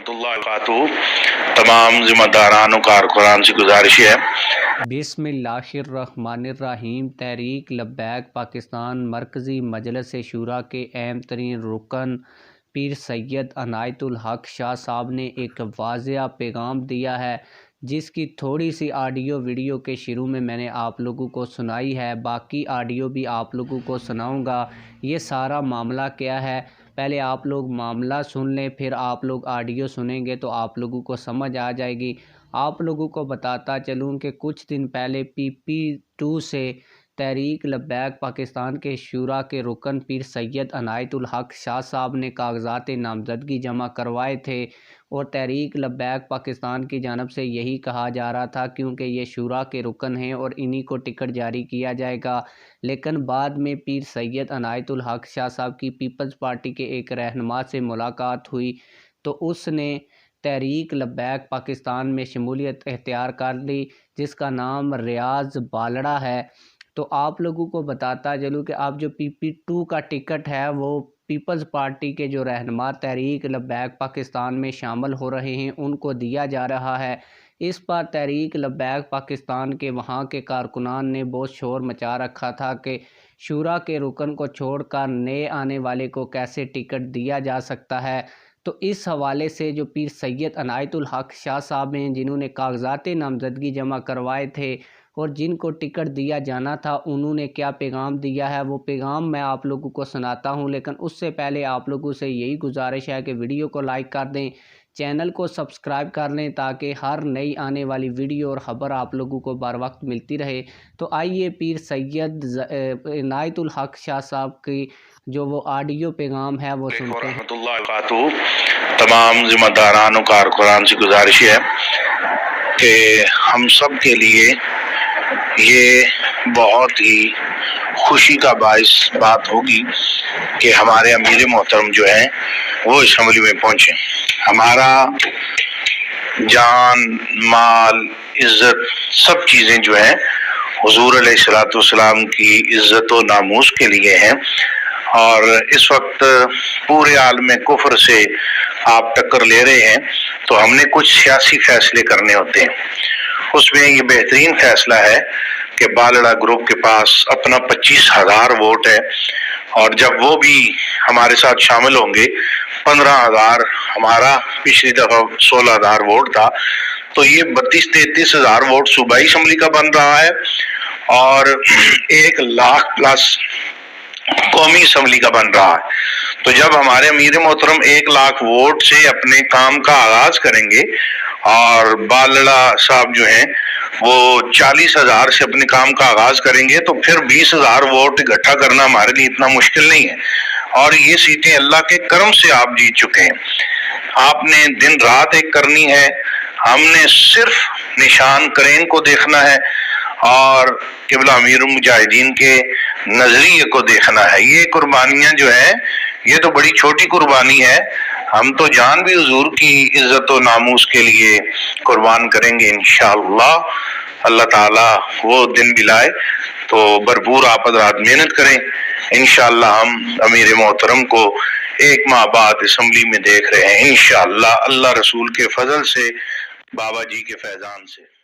रहमतुल्लाहि वबरकातुहू। तमाम ज़िम्मेदारान और कारकुनान से गुजारिश है। बिस्मिल्लाहिर्रहमानिर्रहीम। तहरीक लब्बैक पाकिस्तान मरकज़ी मजलिस शूरा के अहम तरीन रुकन पीर सैयद अनायतुल हक शाह साहब ने एक वाज़िया पैगाम दिया है, जिसकी थोड़ी सी ऑडियो वीडियो के शुरू में मैंने आप लोगों को सुनाई है। बाकी ऑडियो भी आप लोगों को सुनाऊंगा। ये सारा मामला क्या है, पहले आप लोग मामला सुन लें, फिर आप लोग ऑडियो सुनेंगे तो आप लोगों को समझ आ जाएगी। आप लोगों को बताता चलूं कि कुछ दिन पहले PP2 से तहरीक लब्बैक पाकिस्तान के शूरा के रुकन पीर सैयद अनायतुल हक शाह साहब ने कागजात नामजदगी जमा करवाए थे, और तहरीक लब्बैक पाकिस्तान की जानब से यही कहा जा रहा था क्योंकि ये शूरा के रुकन हैं और इन्हीं को टिकट जारी किया जाएगा। लेकिन बाद में पीर सैयद अनायतुल हक शाह साहब की पीपल्स पार्टी के एक रहनुमा से मुलाकात हुई, तो उसने तहरीक लब्बैक पाकिस्तान में शमूलियत इख्तियार कर ली, जिसका नाम रियाज़ बालड़ा है। तो आप लोगों को बताता चलूँ कि आप जो PP2 का टिकट है वो पीपल्स पार्टी के जो रहनुमा तहरीक लब्बैक पाकिस्तान में शामिल हो रहे हैं उनको दिया जा रहा है। इस पर तहरीक लब्बैक पाकिस्तान के वहाँ के कारकुनान ने बहुत शोर मचा रखा था कि शूरा के रुकन को छोड़कर नए आने वाले को कैसे टिकट दिया जा सकता है। तो इस हवाले से जो पीर सैयद अनायतुल हक शाह साहब हैं, जिन्होंने कागजात नामजदगी जमा करवाए थे और जिनको टिकट दिया जाना था, उन्होंने क्या पैगाम दिया है वो पैगाम मैं आप लोगों को सुनाता हूं। लेकिन उससे पहले आप लोगों से यही गुजारिश है कि वीडियो को लाइक कर दें, चैनल को सब्सक्राइब कर लें, ताकि हर नई आने वाली वीडियो और ख़बर आप लोगों को बर वक्त मिलती रहे। तो आइए पीर सैयद अनायतुल हक शाह साहब की जो वो ऑडियो पैगाम है वो सुनते हैं। तमाम ज़िम्मेदारान और कारकुनान से गुजारिश है कि हम सब के लिए ये बहुत ही खुशी का बाइस बात होगी कि हमारे अमीर मोहतरम जो हैं वो असम्बली में पहुँचे। हमारा जान माल इज़्ज़त सब चीज़ें जो हैं हुज़ूर अलैहिस्सलातु वस्सलाम की इज़्ज़त व नामूस के लिए हैं, और इस वक्त पूरे आलम कुफ्र से आप टक्कर ले रहे हैं, तो हमने कुछ सियासी फैसले करने होते हैं। उसमें ये बेहतरीन फैसला है कि बालड़ा ग्रुप के पास अपना 25,000 वोट है, और जब वो भी हमारे साथ शामिल होंगे 15,000, हमारा पिछली दफा 16,000 वोट था, तो ये 32-33 हज़ार वोट सूबाई असम्बली का बन रहा है, और 1 लाख प्लस कौमी असम्बली का बन रहा है। तो जब हमारे अमीर मोहतरम 1 लाख वोट से अपने काम का आगाज करेंगे और बालड़ा साहब जो हैं वो 40,000 से अपने काम का आगाज करेंगे, तो फिर 20,000 वोट इकट्ठा करना हमारे लिए इतना मुश्किल नहीं है। और ये सीटें अल्लाह के करम से आप जीत चुके हैं। आपने दिन रात एक करनी है, हमने सिर्फ निशान करेन को देखना है और क़िबला अमीर मुजाहिदीन के नजरिए को देखना है। ये कुर्बानियां जो है ये तो बड़ी छोटी कुर्बानी है, हम तो जान भी हुजूर की इज्जत और नामूस के लिए कुर्बान करेंगे इंशाअल्लाह। अल्लाह ताला वो दिन भी लाए तो भरपूर आप हज़रात मेहनत करें। इंशाअल्लाह हम अमीर मोहतरम को 1 माह बाद असम्बली में देख रहे हैं इंशाअल्लाह, अल्लाह रसूल के फजल से, बाबा जी के फैजान से।